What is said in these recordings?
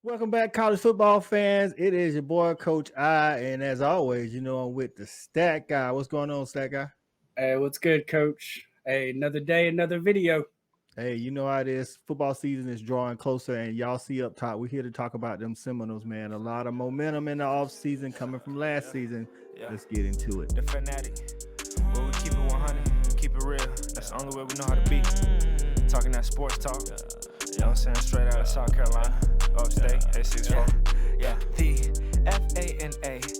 Welcome back, college football fans. It is your boy, Coach I, and as always, I'm with the Stat Guy. What's going on, Stat Guy? Hey, what's good, Coach? Hey, another day, another video. Hey, you know how it is. Football season is drawing closer, and y'all see up top, we're here to talk about them Seminoles, man. A lot of momentum in the offseason coming from last season. Let's get into it. The fanatic, where we keep it 100, keep it real. That's the only way we know how to be. Talking that sports talk, you know what I'm saying? Straight out of South Carolina, upstate, 864. Yeah, the FANATTIC,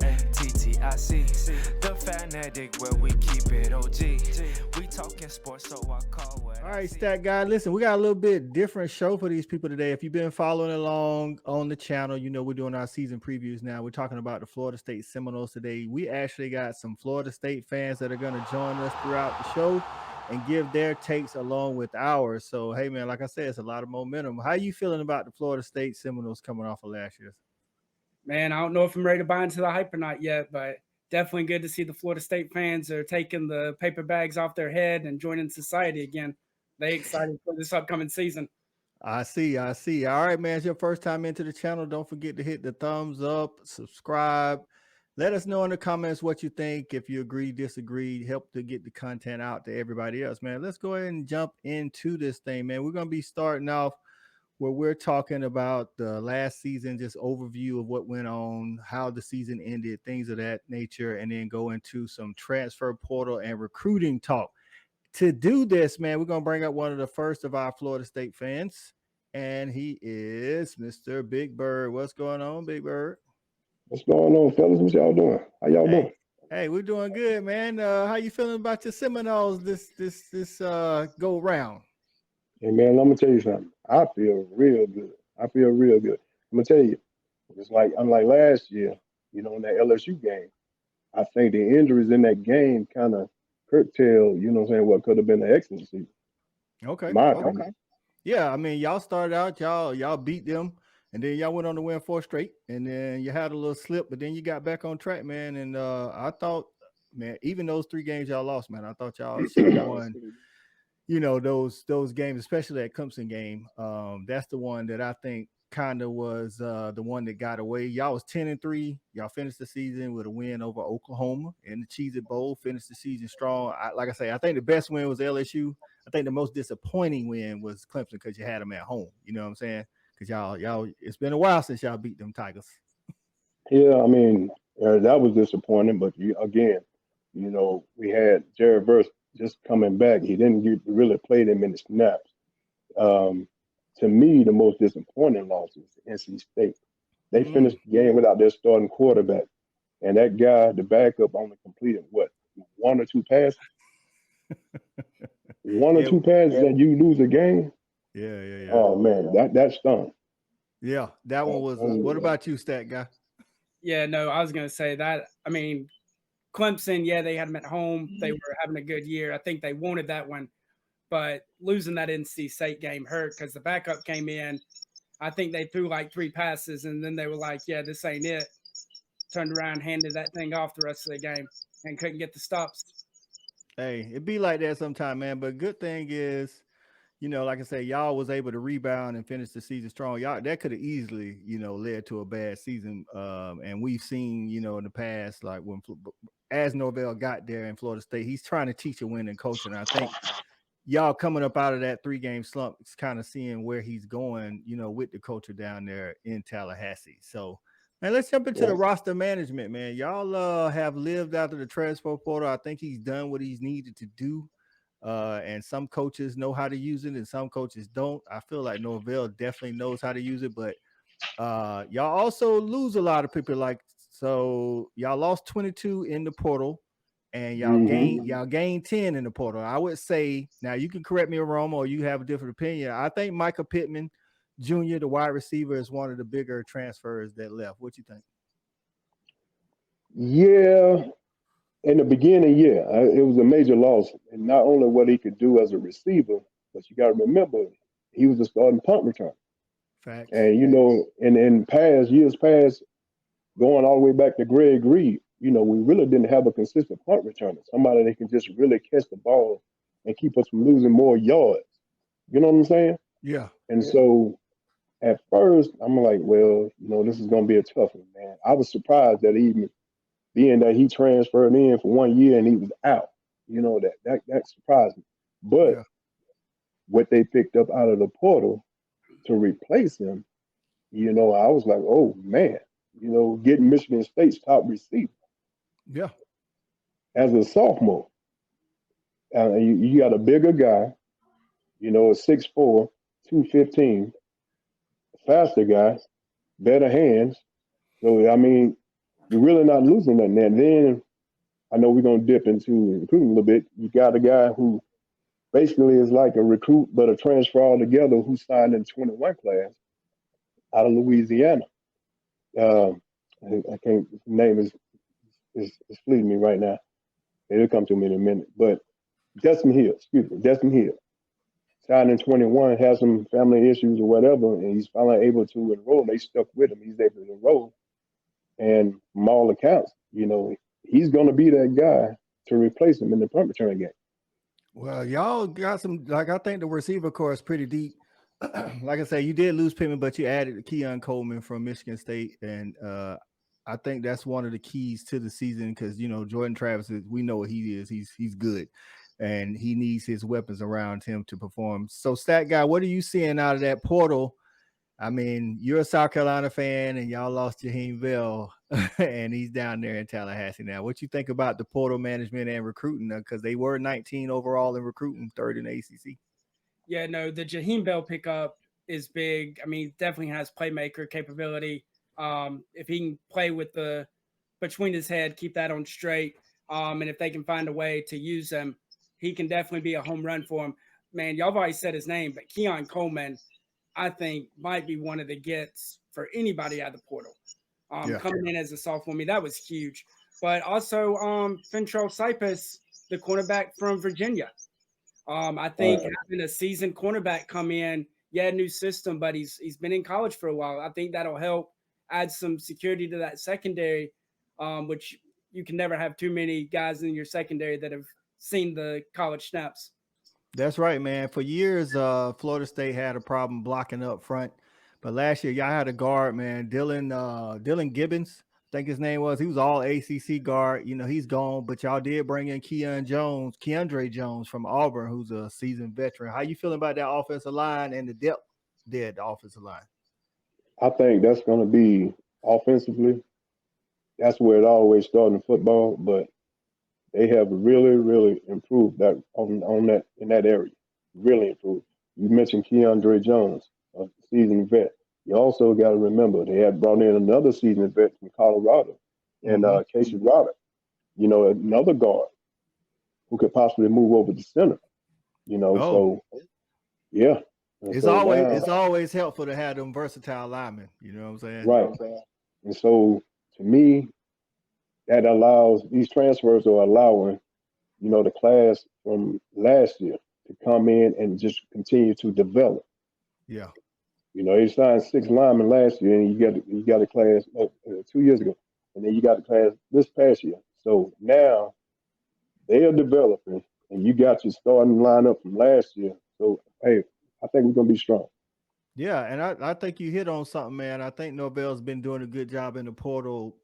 the fanatic, where we keep it OG. We talking sports, so I call what. All right, Stat Guy. Listen, we got a little bit different show for these people today. If you've been following along on the channel, we're doing our season previews now. We're talking about the Florida State Seminoles today. We actually got some Florida State fans that are going to join us throughout the show and give their takes along with ours. So, hey, man, like I said, it's a lot of momentum. How you feeling about the Florida State Seminoles coming off of last year? Man, I don't know if I'm ready to buy into the hype or not yet, but definitely good to see the Florida State fans are taking the paper bags off their head and joining society again. They excited for this upcoming season. I see. All right, man, it's your first time into the channel. Don't forget to hit the thumbs up, subscribe. Let us know in the comments what you think. If you agree, disagree, help to get the content out to everybody else, man. Let's go ahead and jump into this thing, man. We're going to be starting off where we're talking about the last season, just overview of what went on, how the season ended, things of that nature, and then go into some transfer portal and recruiting talk. To do this, man, we're going to bring up one of the first of our Florida State fans, and he is Mr. Big Bird. What's going on, Big Bird? What's going on, fellas? What y'all doing? How y'all doing? Hey, we're doing good, man. How you feeling about your Seminoles this go round? Hey, man, let me tell you something. I feel real good. I'm gonna tell you, it's like unlike last year, in that LSU game. I think the injuries in that game kind of curtailed, what could have been an excellent season. Okay. My opinion. Yeah, I mean, y'all started out, y'all beat them. And then y'all went on to win 4 straight, and then you had a little slip, but then you got back on track, man. And I thought, man, even those 3 games y'all lost, man, I thought y'all should have won. Those games, especially that Clemson game. That's the one that I think kind of was the one that got away. Y'all was 10-3. Y'all finished the season with a win over Oklahoma in the Cheez-It Bowl. Finished the season strong. Like I say, I think the best win was LSU. I think the most disappointing win was Clemson because you had them at home. You know what I'm saying? Because y'all, it's been a while since y'all beat them Tigers. Yeah, I mean, that was disappointing. But we had Jared Verse just coming back. He didn't really play them in the snaps. To me, the most disappointing loss is NC State. They finished the game without their starting quarterback. And that guy, the backup, only completed, 1 or 2 passes? 1 or 2 passes and you lose a game? Yeah. Oh, man, that stung. Yeah, that one was. What about you, Stat Guy? Yeah, no, I was going to say that. I mean, Clemson, yeah, they had them at home. They were having a good year. I think they wanted that one. But losing that NC State game hurt because the backup came in. I think they threw like 3 passes, and then they were like, yeah, this ain't it. Turned around, handed that thing off the rest of the game, and couldn't get the stops. Hey, it be like that sometime, man. But good thing is, like I say, y'all was able to rebound and finish the season strong. Y'all that could have easily, led to a bad season. And we've seen, in the past, like as Norvell got there in Florida State, he's trying to teach a winning coach, and I think y'all coming up out of that 3-game slump, it's kind of seeing where he's going, with the culture down there in Tallahassee. So, man, let's jump into the roster management, man. Y'all have lived out of the transfer portal. I think he's done what he's needed to do. And some coaches know how to use it and some coaches don't. I feel like Norvell definitely knows how to use it, but y'all also lose a lot of people. So y'all lost 22 in the portal. And y'all gained 10 in the portal. I would say, now you can correct me if I'm wrong or you have a different opinion. I think Mycah Pitman Jr., the wide receiver, is one of the bigger transfers that left. What you think? Yeah, in the beginning, it was a major loss. And not only what he could do as a receiver, but you got to remember, he was a starting punt returner. Facts. And, in years past, going all the way back to Greg Reed, we really didn't have a consistent punt returner, somebody that can just really catch the ball and keep us from losing more yards. You know what I'm saying? Yeah. And so at first, I'm like, well, this is going to be a tough one, man. I was surprised that even being that he transferred in for 1 year and he was out, that surprised me. But Yeah. what they picked up out of the portal to replace him, I was like, oh man, getting Michigan State's top receiver Yeah. as a sophomore. You got a bigger guy, a 6'4", 215, faster guy, better hands. So I mean, you're really not losing nothing. And then I know we're gonna dip into recruiting a little bit. You got a guy who basically is like a recruit but a transfer altogether who signed in 21 class out of Louisiana. I can't. His name is fleeting me right now. It'll come to me in a minute. But Destin Hill. Signed in 21, has some family issues or whatever, and he's finally able to enroll. They stuck with him. He's able to enroll. And from all accounts, he's going to be that guy to replace him in the punt return game. Well, y'all got some, I think the receiver core is pretty deep. Like I say, you did lose Pitman, but you added Keon Coleman from Michigan State. And I think that's one of the keys to the season because, Jordan Travis, we know what he is. He's good. And he needs his weapons around him to perform. So, Stat Guy, what are you seeing out of that portal? I mean, you're a South Carolina fan, and y'all lost Jaheim Bell, and he's down there in Tallahassee now. What you think about the portal management and recruiting? Because they were 19 overall in recruiting, third in the ACC. Yeah, no, the Jaheim Bell pickup is big. I mean, definitely has playmaker capability. If he can play with the between his head, keep that on straight, and if they can find a way to use him, he can definitely be a home run for him. Man, y'all have already said his name, but Keon Coleman, I think, might be one of the gets for anybody out of the portal. Coming in as a sophomore, I mean, that was huge. But also Fentrell Cypress, the cornerback from Virginia. I think having a seasoned cornerback come in, new system, but he's been in college for a while. I think that'll help add some security to that secondary, which you can never have too many guys in your secondary that have seen the college snaps. That's right, man. For years, Florida State had a problem blocking up front. But last year, y'all had a guard, man, Dylan Gibbons, I think his name was. He was all ACC guard. He's gone. But y'all did bring in Keandre Jones from Auburn, who's a seasoned veteran. How you feeling about that offensive line and the depth there at the offensive line? I think that's going to be offensively. That's where it always started in football, but they have really, really improved that on that in that area. Really improved. You mentioned Keandre Jones, a seasoned vet. You also got to remember they had brought in another seasoned vet from Colorado, and Casey Robert. Another guard who could possibly move over to center. So yeah. And it's so always helpful to have them versatile linemen. You know what I'm saying? Right. And so to me, that allows these transfers are allowing, the class from last year to come in and just continue to develop. Yeah. They signed 6 linemen last year, and you got a class 2 years ago, and then you got a class this past year. So now they are developing, and you got your starting lineup from last year. So hey, I think we're gonna be strong. Yeah, and I think you hit on something, man. I think Norvell's been doing a good job in the portal.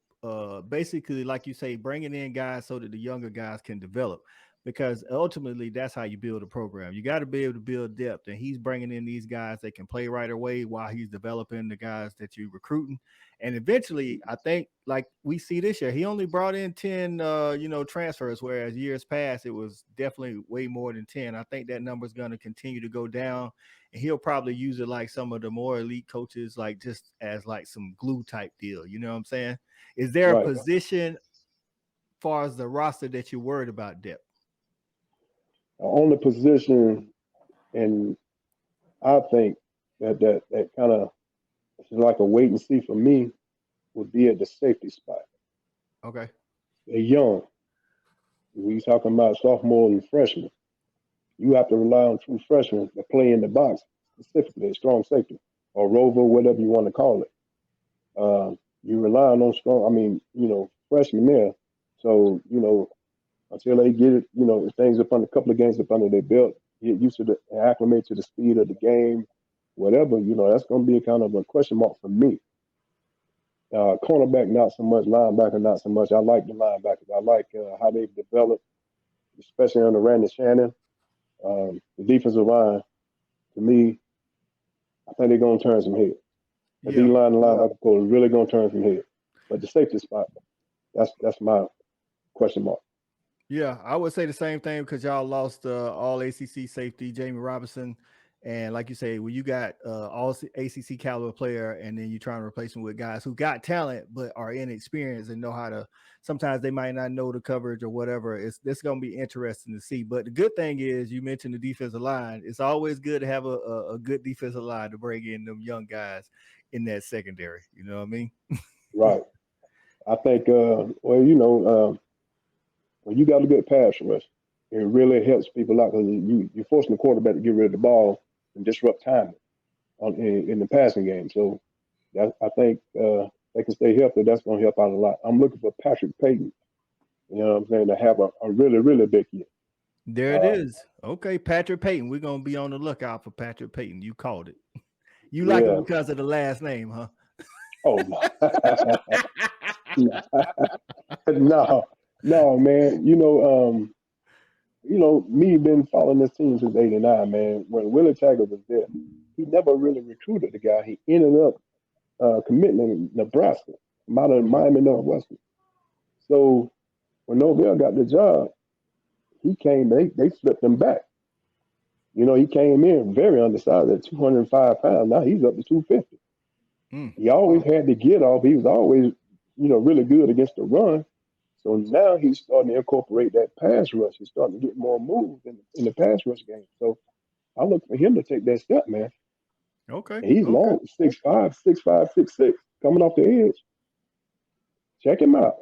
Basically, like you say, bringing in guys so that the younger guys can develop, because ultimately that's how you build a program. You got to be able to build depth, and he's bringing in these guys that can play right away while he's developing the guys that you're recruiting. And eventually, I think, like we see this year, he only brought in 10, transfers, whereas years past it was definitely way more than 10. I think that number is going to continue to go down, and he'll probably use it like some of the more elite coaches, like just as like some glue type deal. You know what I'm saying? Is there a position, as far as the roster, that you're worried about depth? On the position, and I think that kind of is like a wait and see for me, would be at the safety spot. Okay. They're young. We talking about sophomore and freshmen. You have to rely on true freshmen that play in the box, specifically a strong safety or rover, whatever you want to call it. You're relying on freshmen there. So, until they get it, things up on a couple of games up under their belt, get used to acclimate to the speed of the game, whatever, that's going to be a kind of a question mark for me. Cornerback, not so much. Linebacker, not so much. I like the linebackers. I like how they've developed, especially under Randy Shannon. The defensive line, to me, I think they're going to turn some heads. The D-line and linebacker core is really going to turn some heads. But the safety spot, that's my question mark. Yeah, I would say the same thing because y'all lost all ACC safety, Jammie Robinson. And like you say, when you got all ACC caliber player and then you're trying to replace them with guys who got talent but are inexperienced and know how to, sometimes they might not know the coverage or whatever. It's going to be interesting to see. But the good thing is you mentioned the defensive line. It's always good to have a good defensive line to bring in them young guys in that secondary. You know what I mean? Right. I think, when you got a good pass rush, it really helps people out because you're forcing the quarterback to get rid of the ball and disrupt timing in the passing game. So I think they can stay healthy. That's going to help out a lot. I'm looking for Patrick Payton, you know what I'm saying, to have a really, really big year. There it is. Okay, Patrick Payton. We're going to be on the lookout for Patrick Payton. You called it. You like it because of the last name, huh? Oh, no. No, man. Me been following this team since '89, man. When Willie Taggart was there, he never really recruited the guy. He ended up committing in Nebraska, out of Miami Northwestern. So when Norvell got the job, he came. They flipped him back. He came in very undersized at 205 pounds. Now he's up to 250. He always had the get off. He was always, really good against the run. So now he's starting to incorporate that pass rush. He's starting to get more moves in the pass rush game. So I look for him to take that step, man. Okay. And he's long, 6'5", 6'6", coming off the edge. Check him out.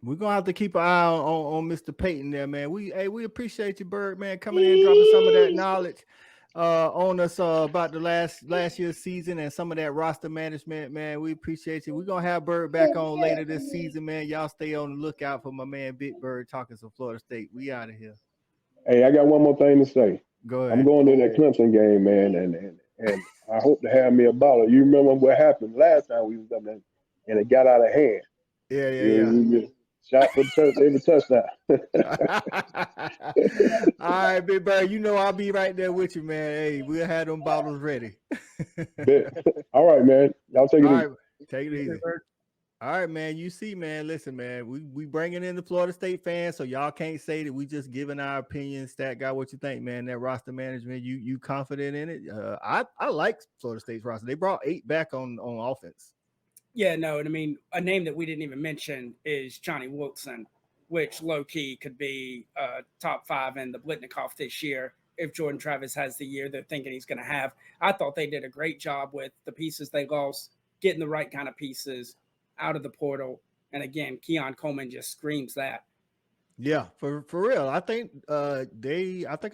We're gonna have to keep an eye on Mr. Payton there, man. We appreciate you, Bird, man, coming in, dropping some of that knowledge on us about the last year's season and some of that roster management, man. We appreciate you. We're gonna have Bird back on later this season, man. Y'all stay on the lookout for my man Big Bird talking some Florida State. We out of here. Hey, I got one more thing to say. Go ahead. I'm going to that Clemson game, man, and I hope to have me a bottle. You remember what happened last time we was up there and it got out of hand. Yeah. Shot for every touchdown. All right, Big Bird. I'll be right there with you, man. Hey, we'll have them bottles ready. All right, man. Y'all take it easy. Take it easy. All right, man. You see, man. Listen, man. We bringing in the Florida State fans, so y'all can't say that we just giving our opinions. Stat guy, what you think, man? That roster management, you confident in it? I like Florida State's roster. They brought 8 back on offense. Yeah, no, and I mean, a name that we didn't even mention is Johnny Wilson, which low-key could be top 5 in the Blitnikoff this year if Jordan Travis has the year they're thinking he's going to have. I thought they did a great job with the pieces they lost, getting the right kind of pieces out of the portal. And again, Keon Coleman just screams that. Yeah, for real. I think I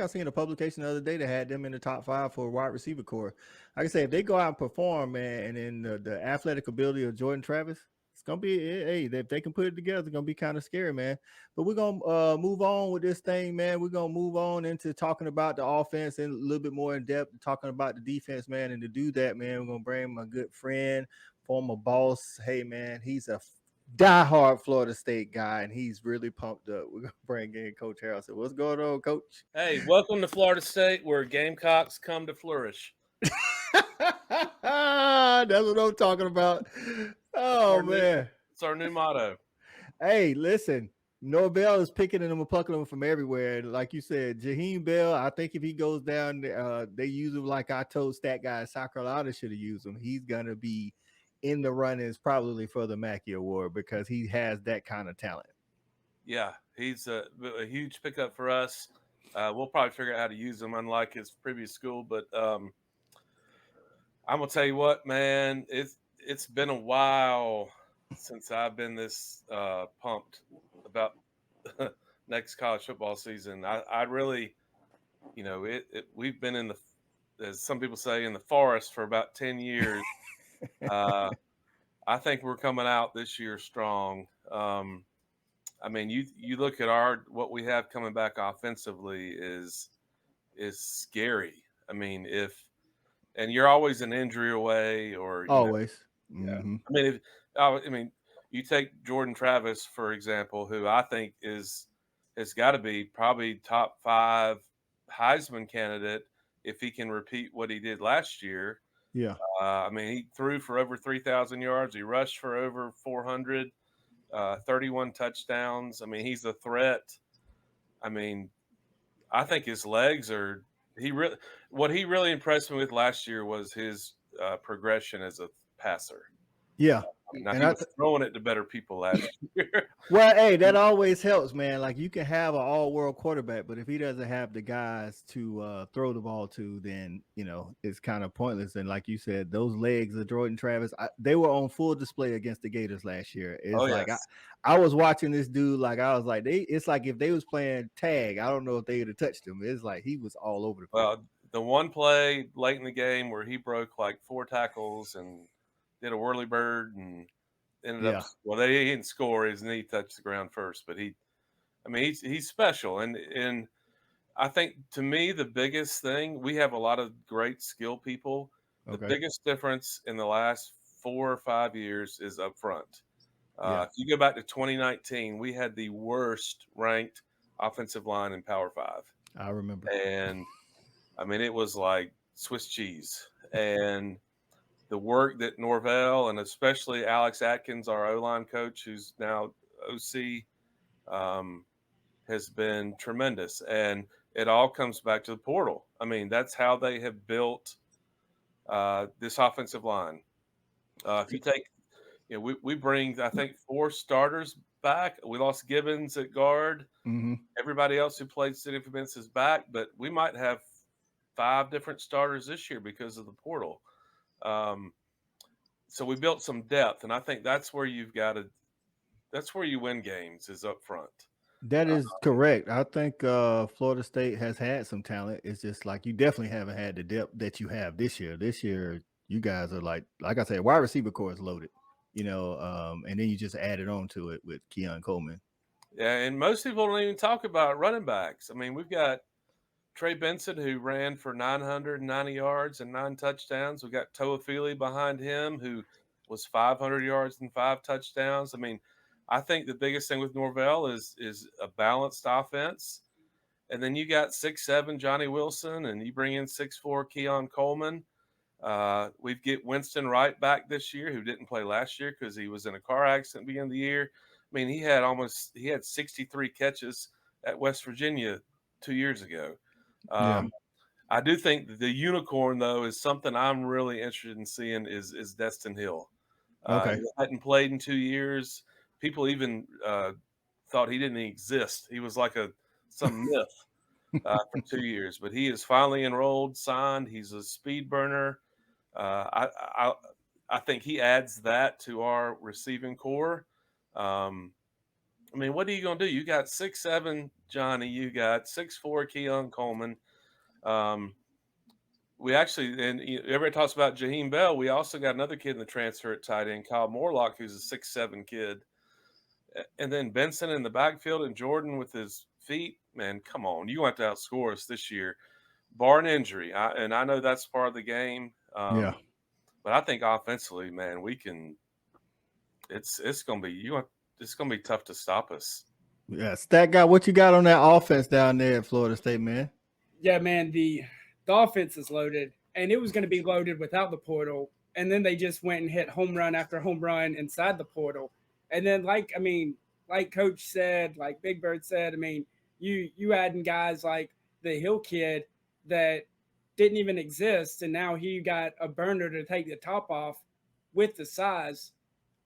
seen a publication the other day that had them in the top 5 for wide receiver core. Like I said, if they go out and perform, man, and then the athletic ability of Jordan Travis, it's gonna be if they can put it together, it's gonna be kind of scary, man. But we're gonna move on with this thing, man. We're gonna move on into talking about the offense and a little bit more in depth, talking about the defense, man. And to do that, man, we're gonna bring my good friend, former boss. Hey, man, he's a diehard Florida State guy, and he's really pumped up. We're gonna bring in Coach Harrelson. What's going on, Coach? Hey, welcome to Florida State, where Gamecocks come to flourish. That's what I'm talking about. Oh, man. It's our new motto. Hey, listen, Norvell is picking them and plucking them from everywhere. Like you said, Jaheim Bell, I think if he goes down, they use him like I told Stat Guy South Carolina should have used him. He's going to be in the runnings probably for the Mackey Award because he has that kind of talent. Yeah, he's a huge pickup for us. We'll probably figure out how to use him, unlike his previous school. But I'm gonna tell you what, man, it's been a while since I've been this pumped about next college football season. I really, we've been in as some people say, in the forest for about 10 years. I think we're coming out this year strong. I mean, you look at what we have coming back offensively is scary. I mean, if and you're always an injury away, or Always. Yeah. Mm-hmm. I mean, I mean, you take Jordan Travis for example, who I think has got to be probably top 5 Heisman candidate if he can repeat what he did last year. Yeah. I mean, he threw for over 3,000 yards. He rushed for over 400, 31 touchdowns. I mean, he's a threat. I mean, I think his legs are. What he really impressed me with last year was his progression as a passer. Yeah. Now And he was throwing it to better people last year. well, hey, that always helps, man. Like you can have an all-world quarterback, but if he doesn't have the guys to throw the ball to, then it's kind of pointless. And like you said, those legs of Jordan Travis, they were on full display against the Gators last year. It's Oh like yes. I was watching this dude, like I was like, it's like if they was playing tag, I don't know if they would have touched him. It's like he was all over the place. Well, the one play late in the game where he broke like 4 tackles and did a whirly bird and ended up. Yeah. Well, they didn't score. His knee touched the ground first, but I mean, he's special, and I think to me the biggest thing, we have a lot of great skill people. The Okay. biggest difference in the last 4 or 5 years is up front. Yeah. If you go back to 2019, we had the worst ranked offensive line in Power 5, I remember. and I mean it was like Swiss cheese. And the work that Norvell and especially Alex Atkins, our O-line coach, who's now OC, has been tremendous. And it all comes back to the portal. I mean, that's how they have built this offensive line. If you take, we bring, I think, 4 starters back. We lost Gibbons at guard. Mm-hmm. Everybody else who played significance is back, but we might have 5 different starters this year because of the portal. So we built some depth, and I think that's where that's where you win games is up front. That is correct. I think Florida State has had some talent. It's just like you definitely haven't had the depth that you have this year. This year, you guys are like I said, wide receiver core is loaded, and then you just added on to it with Keon Coleman. Yeah, and most people don't even talk about running backs. I mean, we've got Trey Benson, who ran for 990 yards and 9 touchdowns. We got Toafili behind him, who was 500 yards and 5 touchdowns. I mean, I think the biggest thing with Norvell is a balanced offense. And then you got 6'7" Johnny Wilson, and you bring in 6'4" Keon Coleman. We get Winston Wright back this year, who didn't play last year because he was in a car accident at the beginning of the year. I mean, he had 63 catches at West Virginia 2 years ago. Yeah. I do think the unicorn, though, is something I'm really interested in seeing is Destin Hill. Okay. He hadn't played in 2 years. People even thought he didn't exist. He was like some myth for 2 years, but he is finally enrolled, signed. He's a speed burner. I think he adds that to our receiving core. I mean, what are you going to do? You got 6'7" Johnny. You got 6'4" Keon Coleman. We actually, and everybody talks about Jaheim Bell. We also got another kid in the transfer at tight end, Kyle Morlock, who's a 6'7" kid. And then Benson in the backfield and Jordan with his feet. Man, come on. You want to outscore us this year, barring injury. And I know that's part of the game. Yeah. But I think offensively, man, we can. It's going to be it's going to be tough to stop us. Yeah. Stat guy, what you got on that offense down there at Florida State, man? Yeah, man, the offense is loaded, and it was going to be loaded without the portal. And then they just went and hit home run after home run inside the portal. And then, like Coach said, like Big Bird said, I mean, you adding guys like the Hill kid that didn't even exist, and now he got a burner to take the top off with the size.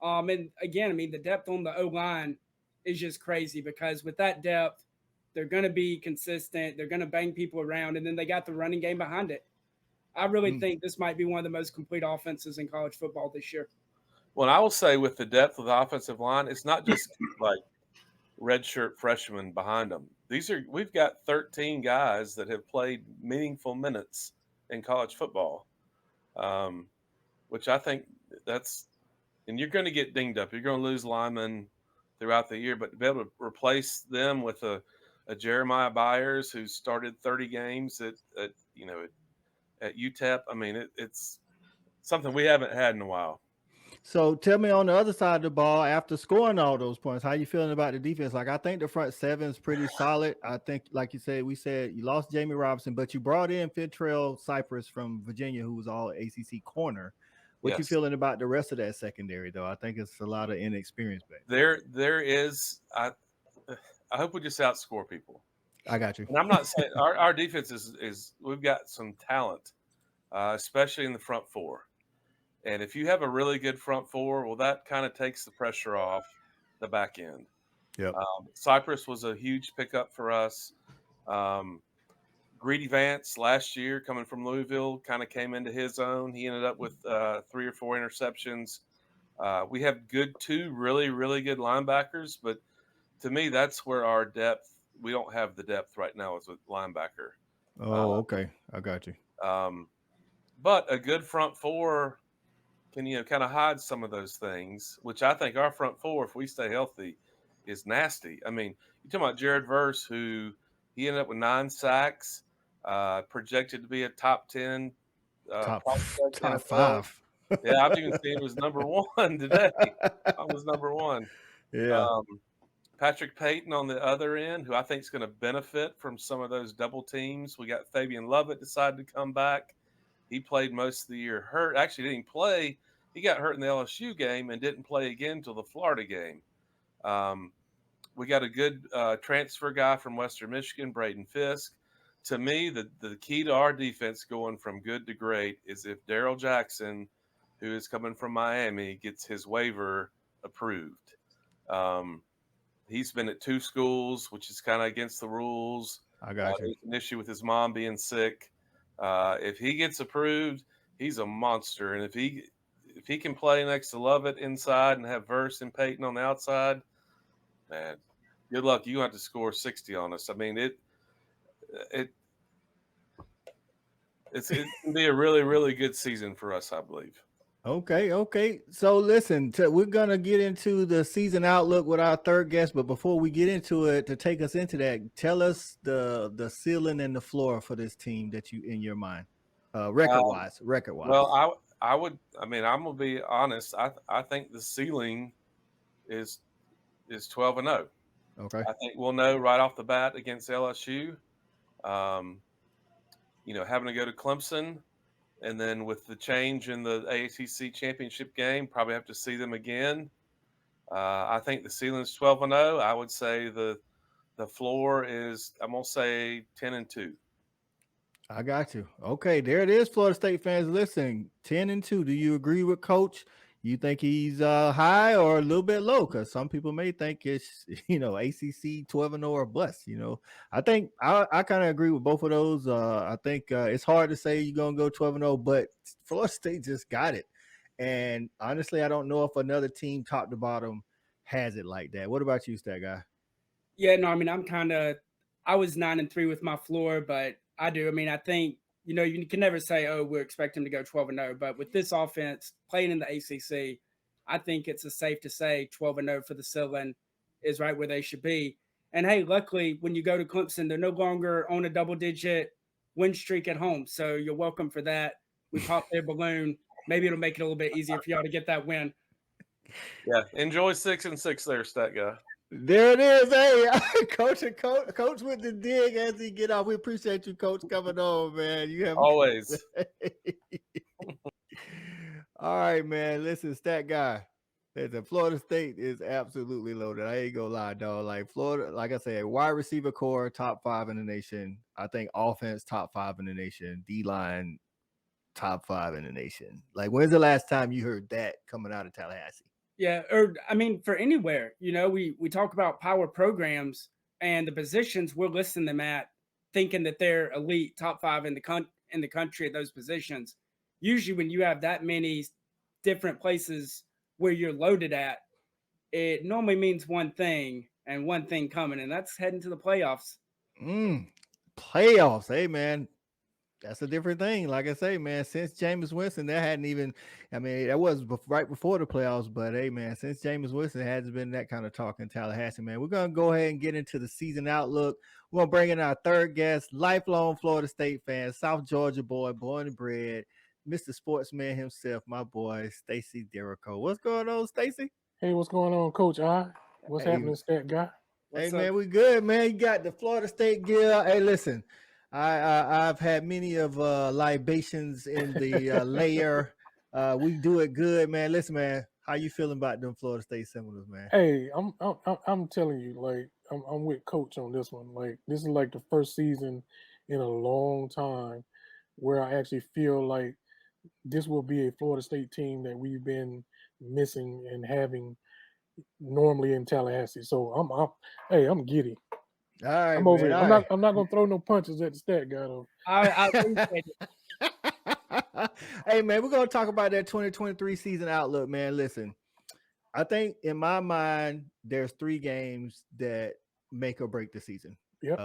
And again, I mean, the depth on the O-line is just crazy because with that depth, they're going to be consistent. They're going to bang people around, and then they got the running game behind it. I really think this might be one of the most complete offenses in college football this year. Well, I will say with the depth of the offensive line, it's not just like redshirt freshmen behind them. We've got 13 guys that have played meaningful minutes in college football, which I think and you're going to get dinged up. You're going to lose linemen throughout the year, but to be able to replace them with a Jeremiah Byers who started 30 games at at UTEP. I mean, it's something we haven't had in a while. So tell me on the other side of the ball, after scoring all those points, how you feeling about the defense? Like, I think the front seven is pretty solid. I think, like you said, we said you lost Jammie Robinson, but you brought in Fentrell Cypress from Virginia, who was all ACC corner. What you Yes. feeling about the rest of that secondary, though? I think it's a lot of inexperience back There is. I hope we just outscore people. I got you. And I'm not saying our defense is we've got some talent, especially in the front four. And if you have a really good front four, well, that kind of takes the pressure off the back end. Yep. Cypress was a huge pickup for us. Greedy Vance last year, coming from Louisville, kind of came into his own. He ended up with 3 or 4 interceptions. We have two really, really good linebackers, but to me, that's where our depth. We don't have the depth right now as a linebacker. Oh, okay. I got you. But a good front four can kind of hide some of those things, which I think our front four, if we stay healthy, is nasty. I mean, you're talking about Jared Verse, who he ended up with 9 sacks, projected to be a top 10, top NFL. 5. Yeah, I've even seen him as number 1 today. I was number 1. Yeah. Patrick Payton on the other end, who I think is going to benefit from some of those double teams. We got Fabian Lovett decided to come back. He played most of the year hurt. Actually, didn't play. He got hurt in the LSU game and didn't play again until the Florida game. We got a good transfer guy from Western Michigan, Braden Fisk. To me, the key to our defense going from good to great is if Darrell Jackson, who is coming from Miami, gets his waiver approved. He's been at 2 schools, which is kind of against the rules. I got you. There's an issue with his mom being sick. If he gets approved, he's a monster. And if he can play next to Lovett inside and have Verse and Payton on the outside, man, good luck. You have to score 60 on us. I mean, it's going to be a really, really good season for us, I believe. Okay. So listen, we're going to get into the season outlook with our third guest, but before we get into it, to take us into that, tell us the ceiling and the floor for this team that you in your mind, record-wise. Well, I'm going to be honest. I think the ceiling is 12-0. Okay. I think we'll know right off the bat against LSU. Having to go to Clemson. And then with the change in the ACC championship game, probably have to see them again. I think the ceiling is 12-0. I would say the floor is, I'm going to say 10-2. I got you. Okay, there it is, Florida State fans. Listen, 10-2. Do you agree with Coach? You think he's high or a little bit low? Because some people may think it's, ACC 12-0 or bust. I think I kind of agree with both of those. I think it's hard to say you're going to go 12-0, but Florida State just got it. And honestly, I don't know if another team top to bottom has it like that. What about you, Stat Guy? Yeah, no, I was 9-3 with my floor, but I do. I think, you can never say, oh, we're expecting to go 12-0. But with this offense playing in the ACC, I think it's safe to say 12-0 for the ceiling is right where they should be. And, hey, luckily, when you go to Clemson, they're no longer on a double-digit win streak at home. So you're welcome for that. We popped their balloon. Maybe it'll make it a little bit easier for y'all to get that win. Yeah, enjoy 6-6 there, Stat Guy. There it is. Hey, Coach with the dig as he get off. We appreciate you, Coach, coming on, man. You have always. All right, man. Listen, Stat Guy. Listen, Florida State is absolutely loaded. I ain't gonna lie, dog. Like Florida, like I said, wide receiver core, top 5 in the nation. I think offense, top 5 in the nation. D-line, top 5 in the nation. Like, when's the last time you heard that coming out of Tallahassee? Yeah, for anywhere, we talk about power programs and the positions we're listing them at, thinking that they're elite, top 5 in the country at those positions. Usually when you have that many different places where you're loaded at, it normally means one thing and one thing coming, and that's heading to the playoffs. Playoffs, hey man. That's a different thing. Like I say, man, since Jameis Winston, that hadn't even, I mean, that was right before the playoffs, but hey, man, since Jameis Winston, it hasn't been that kind of talk in Tallahassee, man. We're going to go ahead and get into the season outlook. We're going to bring in our third guest, lifelong Florida State fan, South Georgia boy, born and bred, Mr. Sportsman himself, my boy, Stacey Derico. What's going on, Stacey? Hey, what's going on, Coach I? What's Hey, happening, Stat Guy? What's hey up? man, we good, man. You got the Florida State gear. Hey, listen, I've had many of libations in the layer. We do it good, man. Listen, man, how you feeling about them Florida State Seminoles, man? Hey, I'm telling you, like I'm with Coach on this one. Like this is like the first season in a long time where I actually feel like this will be a Florida State team that we've been missing and having normally in Tallahassee. So I'm giddy. All right, I'm over man. it. All right. I'm not gonna throw no punches at the Stat Guy though. I appreciate it. Hey, man, we're gonna talk about that 2023 season outlook, man. Listen, I think in my mind, there's 3 games that make or break the season. Yep.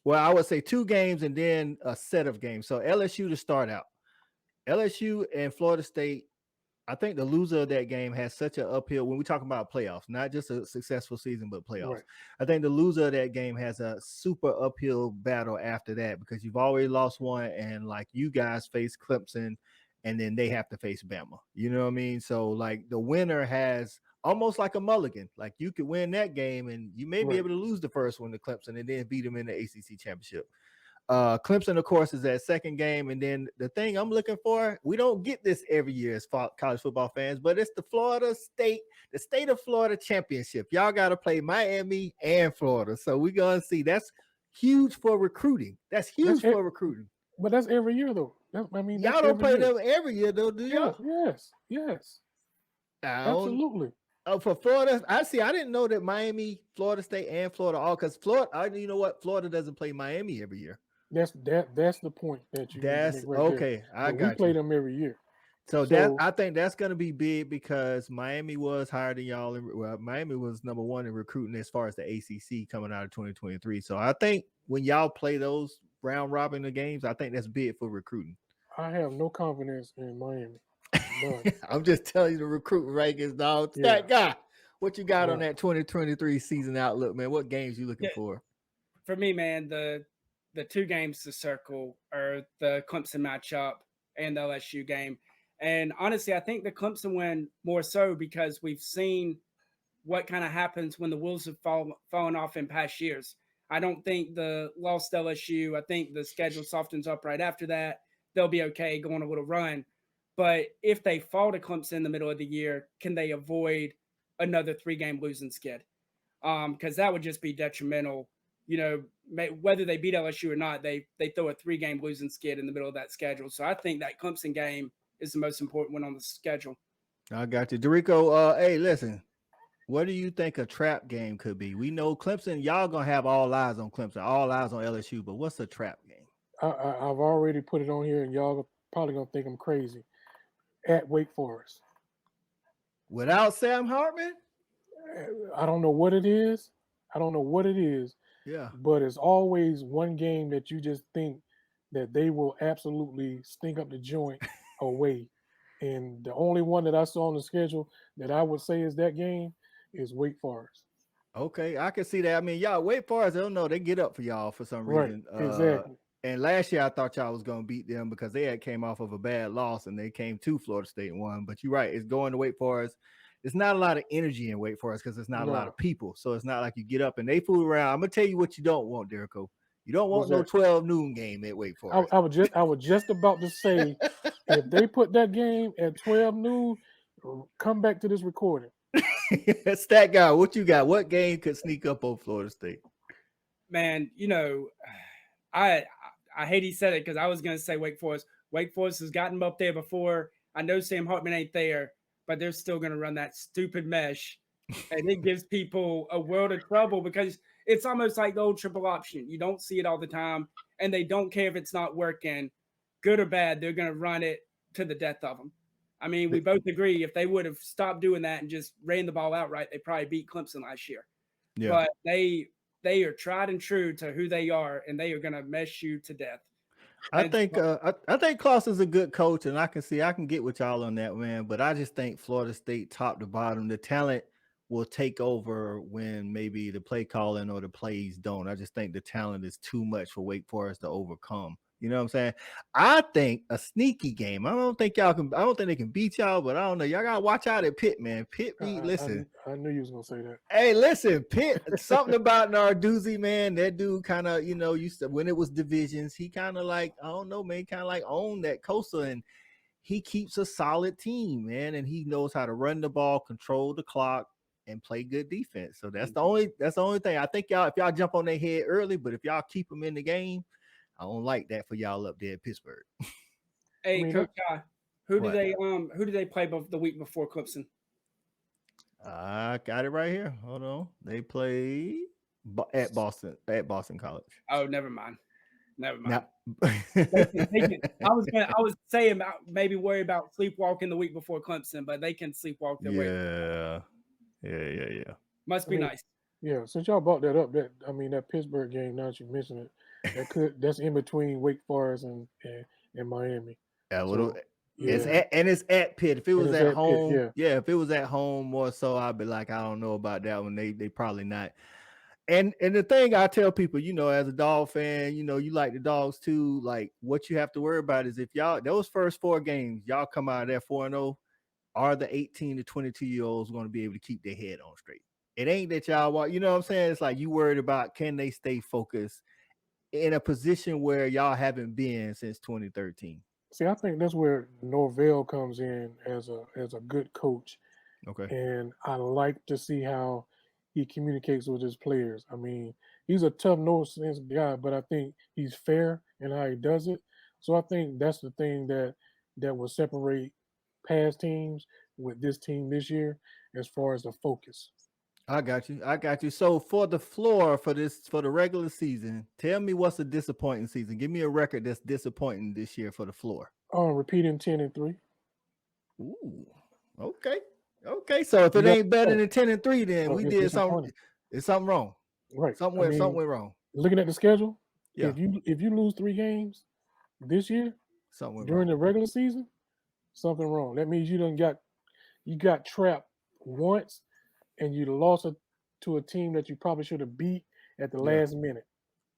Well, I would say 2 games and then a set of games. So LSU to start out. LSU and Florida State. I think the loser of that game has such an uphill when we talk about playoffs, not just a successful season, but playoffs. Right. I think the loser of that game has a super uphill battle after that because you've already lost one, and like you guys face Clemson, and then they have to face Bama. You know what I mean? So like the winner has almost like a mulligan. Like you could win that game, and you may be Right. able to lose the first one to Clemson, and then beat them in the ACC championship. Clemson, of course, is that second game. And then the thing I'm looking for, we don't get this every year as college football fans, but it's the state of Florida championship. Y'all got to play Miami and Florida. So we're going to see. That's huge for recruiting. That's huge for recruiting. But that's every year though. Y'all don't play them every year, though, do y'all? Yes. Absolutely. Absolutely. For Florida, I didn't know that Miami, Florida State, and Florida all because Florida. You know what? Florida doesn't play Miami every year. That's the point that you That's make right okay. There. I got we play you. them every year. So I think that's going to be big because Miami was higher than y'all. Miami was number 1 in recruiting as far as the ACC coming out of 2023. So I think when y'all play those round robin the games, I think that's big for recruiting. I have no confidence in Miami. I'm just telling you the recruiting rankings, dog. Stat guy, what you got on that 2023 season outlook, man? What games you looking for? For me, man, the 2 games to circle are the Clemson matchup and the LSU game. And honestly, I think the Clemson win more so because we've seen what kind of happens when the wheels have fallen off in past years. I don't think the lost LSU, I think the schedule softens up right after that. They'll be okay going a little run. But if they fall to Clemson in the middle of the year, can they avoid another 3-game losing skid? Because that would just be detrimental. You know, whether they beat LSU or not, they throw a 3-game losing skid in the middle of that schedule. So I think that Clemson game is the most important one on the schedule. I got you. Derico, hey, listen, what do you think a trap game could be? We know Clemson, y'all going to have all eyes on Clemson, all eyes on LSU, but what's a trap game? I've already put it on here, and y'all are probably going to think I'm crazy. At Wake Forest. Without Sam Hartman? I don't know what it is. Yeah. But it's always one game that you just think that they will absolutely stink up the joint away. And the only one that I saw on the schedule that I would say is that game is Wake Forest. Okay, I can see that. I mean, y'all, Wake Forest, I don't know. They get up for y'all for some reason. Right, exactly. And last year I thought y'all was going to beat them because they had came off of a bad loss and they came to Florida State and won. But you're right. It's going to Wake Forest. There's not a lot of energy in Wake Forest because there's not a lot of people. So it's not like you get up and they fool around. I'm going to tell you what you don't want, Derico. You don't want no 12 noon game at Wake Forest. I was just about to say, if they put that game at 12 noon, come back to this recording. Stat guy, what you got? What game could sneak up on Florida State? Man, you know, I hate he said it because I was going to say Wake Forest. Wake Forest has gotten them up there before. I know Sam Hartman ain't there, but they're still going to run that stupid mesh. And it gives people a world of trouble because it's almost like the old triple option. You don't see it all the time, and they don't care if it's not working. Good or bad, they're going to run it to the death of them. I mean, we both agree if they would have stopped doing that and just ran the ball outright, they probably beat Clemson last year. Yeah. But they they are tried and true to who they are, and they are going to mess you to death. I And think I think Klaus is a good coach, and I can get with y'all on that, man. But I just think Florida State, top to bottom, the talent will take over when maybe the play calling or the plays don't. I just think the talent is too much for Wake Forest to overcome. You know what I'm saying? I think a sneaky game. I don't think they can beat y'all, but I don't know. Y'all gotta watch out at Pitt, man. Pitt listen. I knew you was gonna say that. Hey, listen, Pitt, something about Narduzzi, man. That dude kind of, used to, when it was divisions, he kind of like, I don't know, man, kind of like owned that coastal, and he keeps a solid team, man, and he knows how to run the ball, control the clock, and play good defense. So that's the only thing. I think if y'all jump on their head early, but if y'all keep them in the game, I don't like that for y'all up there at Pittsburgh. Hey, Coach, who do they play the week before Clemson? I got it right here. Hold on. They play at Boston College. Oh, never mind. Now, I was saying about maybe worry about sleepwalking the week before Clemson, but they can sleepwalk their way. Yeah. Must be nice. Yeah, since y'all brought that up, that Pittsburgh game, now that you mention it, that's in between Wake Forest and Miami. Yeah, it's at Pitt. If it was at home, if it was at home more so, I'd be like, I don't know about that one. They probably not. And the thing I tell people, as a dog fan, you like the dogs too. Like, what you have to worry about is if y'all those first 4 games, y'all come out of there 4-0, are the 18 to 22-year-olds going to be able to keep their head on straight? It ain't that y'all, you know what I'm saying? It's like you worried about, can they stay focused in a position where y'all haven't been since 2013? See, I think that's where Norvell comes in as a good coach. Okay. And I like to see how he communicates with his players. I mean, he's a tough no-sense guy, but I think he's fair in how he does it. So I think that's the thing that will separate past teams with this team this year as far as the focus. I got you. So for the floor for the regular season, tell me what's a disappointing season. Give me a record that's disappointing this year for the floor. Repeating 10-3. Ooh, okay. So if it ain't better than 10-3, then we did something. It's something wrong. Right. Something went wrong. Looking at the schedule, yeah. If you lose 3 games this year, during the regular season, something wrong. That means you got trapped once, and you lost to a team that you probably should have beat at the last minute.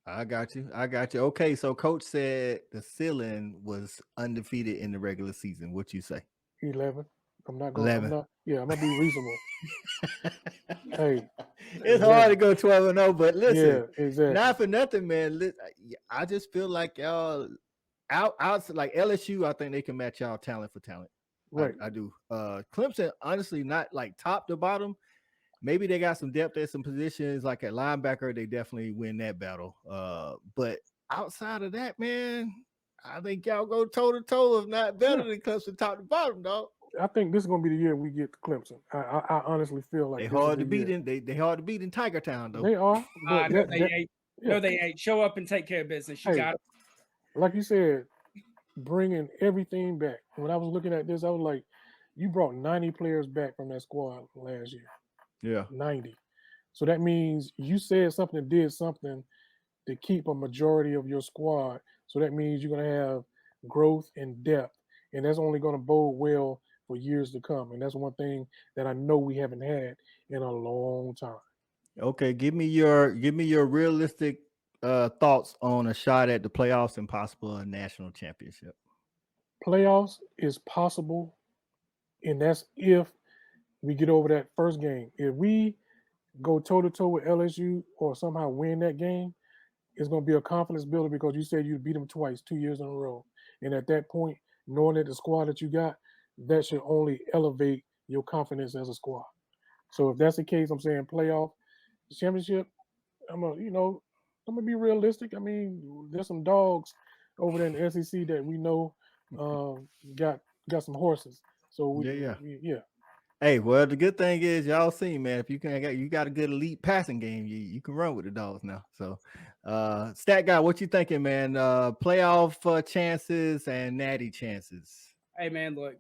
I got you. Okay, so Coach said the ceiling was undefeated in the regular season. What you say? 11. I'm not going. 11. I'm gonna be reasonable. Hey, it's hard to go 12-0, but listen, exactly. Not for nothing, man. I just feel like y'all out like LSU. I think they can match y'all talent for talent. Right. I do. Clemson, honestly, not like top to bottom. Maybe they got some depth at some positions, like at linebacker, they definitely win that battle. But outside of that, man, I think y'all go toe to toe, if not better than Clemson top to bottom, dog. I think this is gonna be the year we get to Clemson. I honestly feel like they hard to beat in hard to beat in Tiger Town, though. They are. They ain't. Show up and take care of business. You got it. Like you said, bringing everything back. When I was looking at this, I was like, you brought 90 players back from that squad last year. Yeah. 90. So that means you said something, did something to keep a majority of your squad. So that means you're going to have growth and depth. And that's only going to bode well for years to come. And that's one thing that I know we haven't had in a long time. Okay, give me your realistic thoughts on a shot at the playoffs and possible a national championship. Playoffs is possible, and that's if we get over that first game. If we go toe-to-toe with LSU or somehow win that game, it's going to be a confidence builder because you said you beat them twice, 2 years in a row. And at that point, knowing that the squad that you got, that should only elevate your confidence as a squad. So if that's the case, I'm saying playoff championship, I'm gonna be realistic. I mean, there's some dogs over there in the SEC that we know got some horses. So yeah. Hey, well, the good thing is y'all see, man, if you got a good elite passing game, you can run with the dogs now. So, Stat Guy, what you thinking, man? Playoff chances and natty chances. Hey, man, look,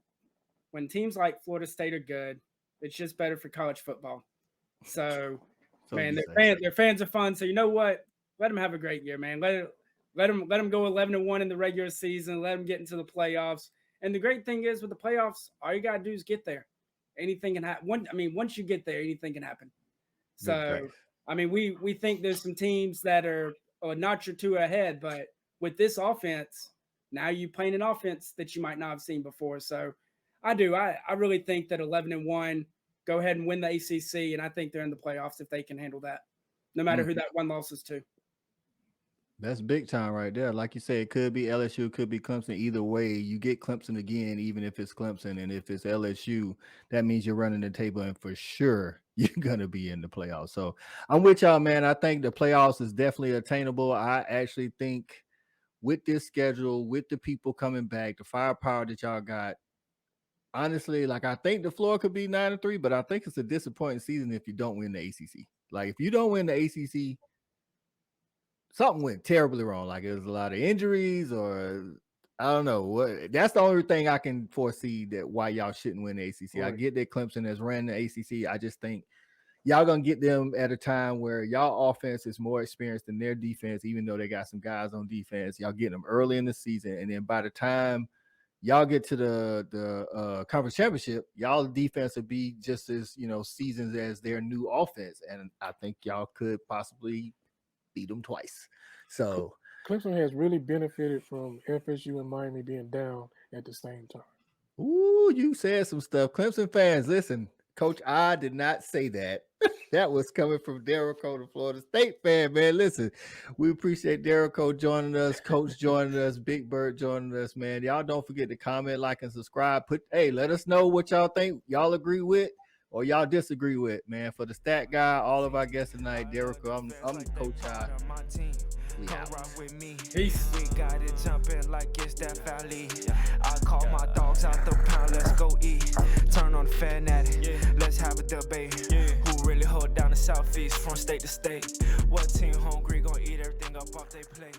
when teams like Florida State are good, it's just better for college football. So So Man, you say. their fans are fun. So you know what? Let them have a great year, man. Let them go 11-1 in the regular season. Let them get into the playoffs. And the great thing is with the playoffs, all you gotta do is get there. Anything can happen. Once you get there, anything can happen. So we think there's some teams that are a notch or two ahead, but with this offense, now you're playing an offense that you might not have seen before. So I really think that 11-1, go ahead and win the ACC, and I think they're in the playoffs if they can handle that, no matter who that one loss is to. That's big time right there. Like you said, it could be LSU, could be Clemson. Either way, you get Clemson again, even if it's Clemson. And if it's LSU, that means you're running the table, and for sure you're going to be in the playoffs. So I'm with y'all, man. I think the playoffs is definitely attainable. I actually think with this schedule, with the people coming back, the firepower that y'all got, honestly, like I think the floor could be 9-3, but I think it's a disappointing season if you don't win the ACC. Like if you don't win the ACC, something went terribly wrong. Like it was a lot of injuries, or I don't know what. That's the only thing I can foresee that why y'all shouldn't win the ACC. Right. I get that Clemson has ran the ACC. I just think y'all gonna get them at a time where y'all offense is more experienced than their defense, even though they got some guys on defense. Y'all get them early in the season, and then by the time y'all get to the conference championship, y'all defense will be just as seasoned as their new offense, and I think y'all could possibly beat them twice. So Clemson has really benefited from FSU and Miami being down at the same time. Ooh, you said some stuff. Clemson fans, listen, Coach, I did not say that. That was coming from Derico, the Florida State fan, man. Listen, we appreciate Derico joining us, Coach joining us, Big Bird joining us, man. Y'all don't forget to comment, like, and subscribe. Let us know what y'all think y'all agree with or y'all disagree with, man. For the stat guy, all of our guests tonight, Derico, I'm Coach I. We out. Peace. We got it jumping like it's that valley. I call my dogs out the pound, let's go eat. Turn on the fan at it, let's have a debate. Who really hold down the Southeast from state to state? What team hungry gonna eat everything up off they plate?